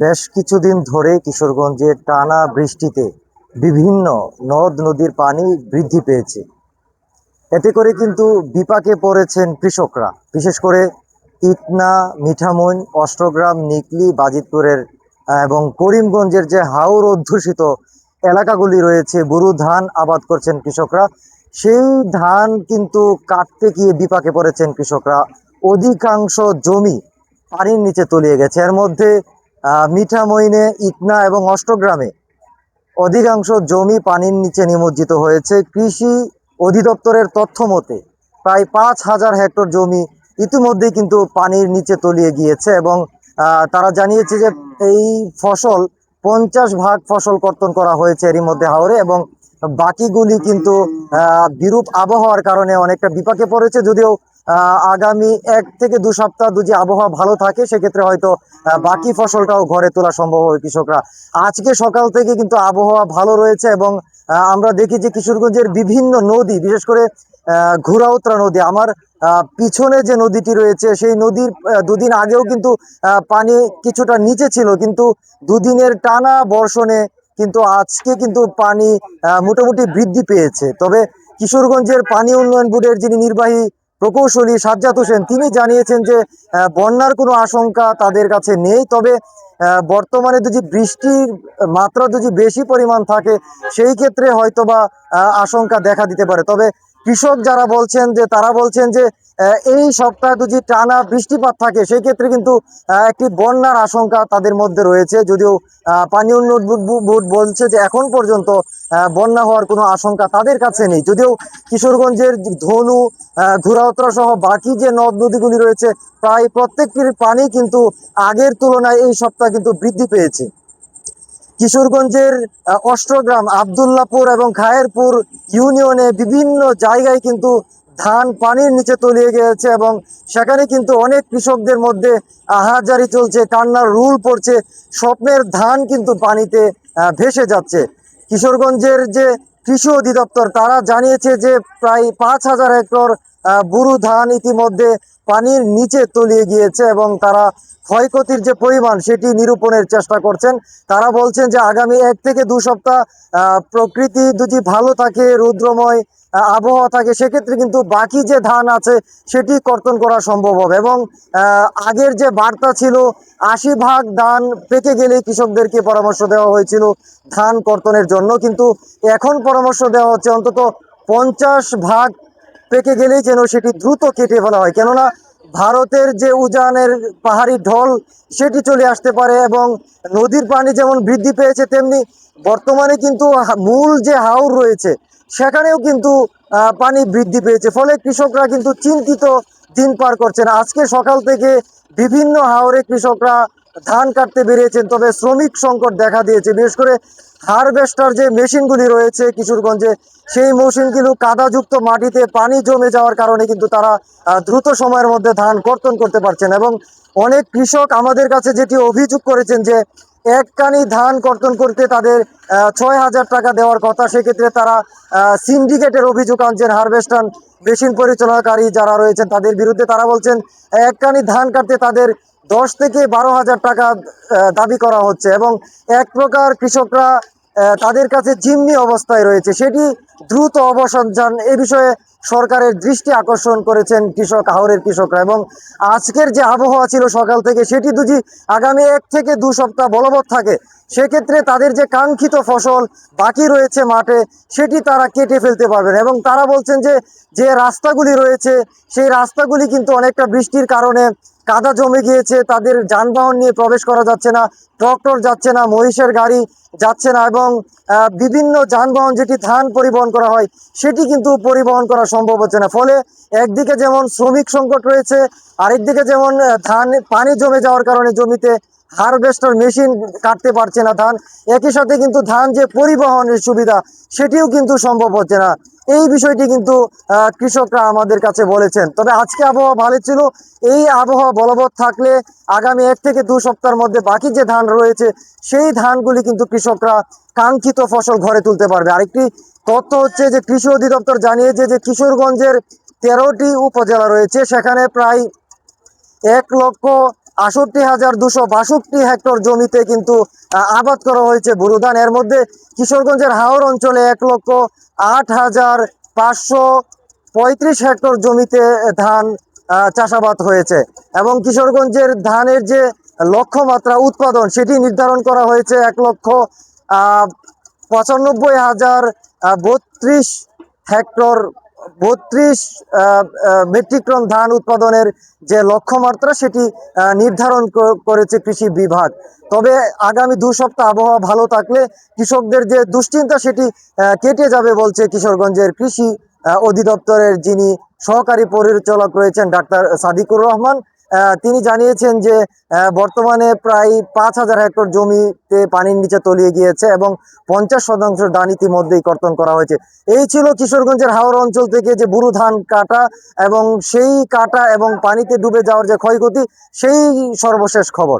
বেশ কিছুদিন ধরে কিশোরগঞ্জে টানা বৃষ্টিতে বিভিন্ন নদ নদীর পানি বৃদ্ধি পেয়েছে। এতে করে কিন্তু বিপাকে পড়েছেন কৃষকরা, বিশেষ করে ইটনা, মিঠামইন, অষ্টগ্রাম, নিকলি, বাজিতপুরের এবং করিমগঞ্জের যে হাওর অধ্যুষিত এলাকাগুলি রয়েছে, বোরো ধান আবাদ করছেন কৃষকরা। সেই ধান কিন্তু কাটতে গিয়ে বিপাকে পড়েছেন কৃষকরা। অধিকাংশ জমি পানির নিচে তলিয়ে গেছে। এর মধ্যে মিঠামইনে, ইটনা এবং অষ্টগ্রামে অধিকাংশ জমি পানির নিচে নিমজ্জিত হয়েছে। কৃষি অধিদপ্তরের তথ্য মতে প্রায় 5,000 হেক্টর জমি ইতিমধ্যেই কিন্তু পানির নিচে তলিয়ে গিয়েছে এবং তারা জানিয়েছে যে এই ফসল 50 ভাগ ফসল কর্তন করা হয়েছে এরই মধ্যে হাওরে, এবং বাকিগুলি কিন্তু বিরূপ আবহাওয়ার কারণে অনেকটা বিপাকে পড়েছে। যদিও আগামী 1 থেকে 2 সপ্তাহ যদি আবহাওয়া ভালো থাকে সেক্ষেত্রে হয়তো বাকি ফসলটাও ঘরে তোলা সম্ভব হবে কৃষকরা। আজকে সকাল থেকে কিন্তু আবহাওয়া ভালো রয়েছে এবং আমরা দেখি যে কিশোরগঞ্জের বিভিন্ন নদী, বিশেষ করে ঘুরাউত্রা নদী, আমার পিছনে যে নদীটি রয়েছে সেই নদীর দুদিন আগেও কিন্তু পানি কিছুটা নিচে ছিল, কিন্তু দুদিনের টানা বর্ষণে কিন্তু আজকে কিন্তু পানি মোটামুটি বৃদ্ধি পেয়েছে। তবে কিশোরগঞ্জের পানি উন্নয়ন বোর্ডের যিনি নির্বাহী প্রকৌশলী সাজ্জাদ হোসেন, তিনি জানিয়েছেন যে বন্যার কোনো আশঙ্কা তাদের কাছে নেই। তবে বর্তমানে যদি বৃষ্টির মাত্রা যদি বেশি পরিমাণ থাকে সেই ক্ষেত্রে হয়তোবা আশঙ্কা দেখা দিতে পারে। তবে কৃষক যারা বলছেন যে তারা বলছেন যে এই সপ্তাহে যদি টানা বৃষ্টিপাত থাকে সেই ক্ষেত্রে কিন্তু একটি বন্যার আশঙ্কা তাদের মধ্যে রয়েছে। যদিও পানি উন্নয়ন বোর্ড বলছে যে এখন পর্যন্ত বন্যা হওয়ার কোনো আশঙ্কা তাদের কাছে নেই। যদিও কিশোরগঞ্জের ধনু, ঘুরাউত্রা সহ বাকি যে নদ নদীগুলি রয়েছে প্রায় প্রত্যেকটির পানি কিন্তু আগের তুলনায় এই সপ্তাহে কিন্তু বৃদ্ধি পেয়েছে। কিশোরগঞ্জের অষ্টগ্রাম, আবদুল্লাপুর এবং খায়েরপুর ইউনিয়নে বিভিন্ন জায়গায় কিন্তু ধান পানির নিচে তলিয়ে গিয়েছে এবং সেখানে কিন্তু অনেক কৃষকদের মধ্যে আহাজারি চলছে, কান্নার রুল পড়ছে। স্বপ্নের ধান কিন্তু পানিতে ভেসে যাচ্ছে। কিশোরগঞ্জের যে কৃষি অধিদপ্তর তারা জানিয়েছে যে প্রায় 5,000 হেক্টর বোরো ধান ইতিমধ্যে পানির নিচে তলিয়ে গিয়েছে এবং তারা ক্ষয়ক্ষতির যে পরিমাণ সেটি নিরূপণের চেষ্টা করছেন। তারা বলছেন যে আগামী 1 থেকে 2 সপ্তাহ প্রকৃতি যদি ভালো থাকে, রৌদ্রময় আবহাওয়া থাকে, সেক্ষেত্রে কিন্তু বাকি যে ধান আছে সেটি কর্তন করা সম্ভব হবে। এবং আগের যে বার্তা ছিল 80 ভাগ ধান পেকে গেলে কৃষকদেরকে পরামর্শ দেওয়া হয়েছিল ধান কর্তনের জন্য, কিন্তু এখন পরামর্শ দেওয়া হচ্ছে অন্তত 50 ভাগ পেকে গেলেই যেন সেটি দ্রুত কেটে ফেলা হয়। কেননা ভারতের যে উজানের পাহাড়ি ঢল সেটি চলে আসতে পারে এবং নদীর পানি যেমন বৃদ্ধি পেয়েছে তেমনি বর্তমানে কিন্তু মূল যে হাওর রয়েছে সেখানেও কিন্তু পানি বৃদ্ধি পেয়েছে। ফলে কৃষকরা কিন্তু চিন্তিত দিন পার করছেন। আজকে সকাল থেকে বিভিন্ন হাওরে কৃষকরা ধান কাটতে বেরিয়েছেন, তবে শ্রমিক সংকট দেখা দিয়েছে। বিশেষ করে হারভেস্টার যে মেশিনগুলি রয়েছে কিশোরগঞ্জে, সেই মেশিনগুলো কাদাযুক্ত মাটিতে পানি জমে যাওয়ার কারণে কিন্তু তারা দ্রুত সময়ের মধ্যে ধান কর্তন করতে পারছেন। এবং অনেক কৃষক আমাদের কাছে যেটি অভিযোগ করেছেন যে এক কানি ধান কর্তন করতে তাদের 6,000 টাকা দেওয়ার কথা, সেক্ষেত্রে তারা সিন্ডিকেটের অভিযোগ আনছেন। হারভেস্টার মেশিন পরিচালনাকারী যারা রয়েছেন তাদের বিরুদ্ধে। তারা বলছেন এক কানি ধান কাটতে তাদের 10 থেকে 12,000 টাকা দাবি করা হচ্ছে এবং এক প্রকার কৃষকরা তাদের কাছে জিম্মি অবস্থায় রয়েছে। সেটি দ্রুত অবসান চান, এ বিষয়ে সরকারের দৃষ্টি আকর্ষণ করেছেন হাওরের কৃষকরা। এবং আজকের যে আবহাওয়া ছিল সকাল থেকে সেটি যদি আগামী 1 থেকে 2 সপ্তাহ বলবৎ থাকে সেক্ষেত্রে তাদের যে কাঙ্ক্ষিত ফসল বাকি রয়েছে মাঠে সেটি তারা কেটে ফেলতে পারবেন। এবং তারা বলছেন যে যে রাস্তাগুলি রয়েছে সেই রাস্তাগুলি কিন্তু অনেকটা বৃষ্টির কারণে কাদা জমে গিয়েছে, তাদের যানবাহন নিয়ে প্রবেশ করা যাচ্ছে না, ট্রাক্টর যাচ্ছে না, মহিষের গাড়ি যাচ্ছে না এবং বিভিন্ন যানবাহন যেটি ধান পরিবহন করা হয় সেটি কিন্তু পরিবহন করা সম্ভব হচ্ছে না। ফলে একদিকে যেমন শ্রমিক সংকট রয়েছে, আরেকদিকে যেমন ধান পানি জমে যাওয়ার কারণে জমিতে হারভেস্টার মেশিন কাটতে পারছে না ধান, একই সাথে কিন্তু ধান যে পরিবহনের সুবিধা সেটিও কিন্তু সম্ভব হচ্ছে না। এই বিষয়টি কিন্তু কৃষকরা আমাদের কাছে বলেছেন। তবে আজকে আবহাওয়া ভালো ছিল, এই আবহাওয়া বলবৎ থাকলে আগামী 1 থেকে 2 সপ্তাহের মধ্যে বাকি যে ধান রয়েছে সেই ধানগুলি কিন্তু কৃষকরা কাঙ্ক্ষিত ফসল ঘরে তুলতে পারবে। আরেকটি তথ্য হচ্ছে যে কৃষি অধিদপ্তর জানিয়েছে যে কিশোরগঞ্জের 13টি উপজেলা রয়েছে, সেখানে প্রায় 68,262 হেক্টর জমিতে কিন্তু আবাদ করা হয়েছে বোরো ধান। এর মধ্যে কিশোরগঞ্জের হাওর অঞ্চলে 1,08,535 হেক্টর জমিতে ধান চাষাবাদ হয়েছে এবং কিশোরগঞ্জের ধানের যে লক্ষ্যমাত্রা উৎপাদন সেটি নির্ধারণ করা হয়েছে 1,95,032 হেক্টর 32 মেট্রিক টন ধান উৎপাদনের যে লক্ষ্যমাত্রা সেটি নির্ধারণ করেছে কৃষি বিভাগ। তবে আগামী 2 সপ্তাহ আবহাওয়া ভালো থাকলে কৃষকদের যে দুশ্চিন্তা সেটি কেটে যাবে বলছে কিশোরগঞ্জের কৃষি অধিদপ্তরের যিনি সহকারী পরিচালক রয়েছেন ডাক্তার সাদিকুর রহমান। তিনি জানিয়েছেন যে বর্তমানে প্রায় 5,000 হেক্টর জমিতে পানির নিচে তলিয়ে গিয়েছে এবং 50% ধান ইতিমধ্যেই কর্তন করা হয়েছে। এই ছিল কিশোরগঞ্জের হাওর অঞ্চল থেকে যে বোরো ধান কাটা এবং সেই কাটা এবং পানিতে ডুবে যাওয়ার যে ক্ষয়ক্ষতি সেই সর্বশেষ খবর।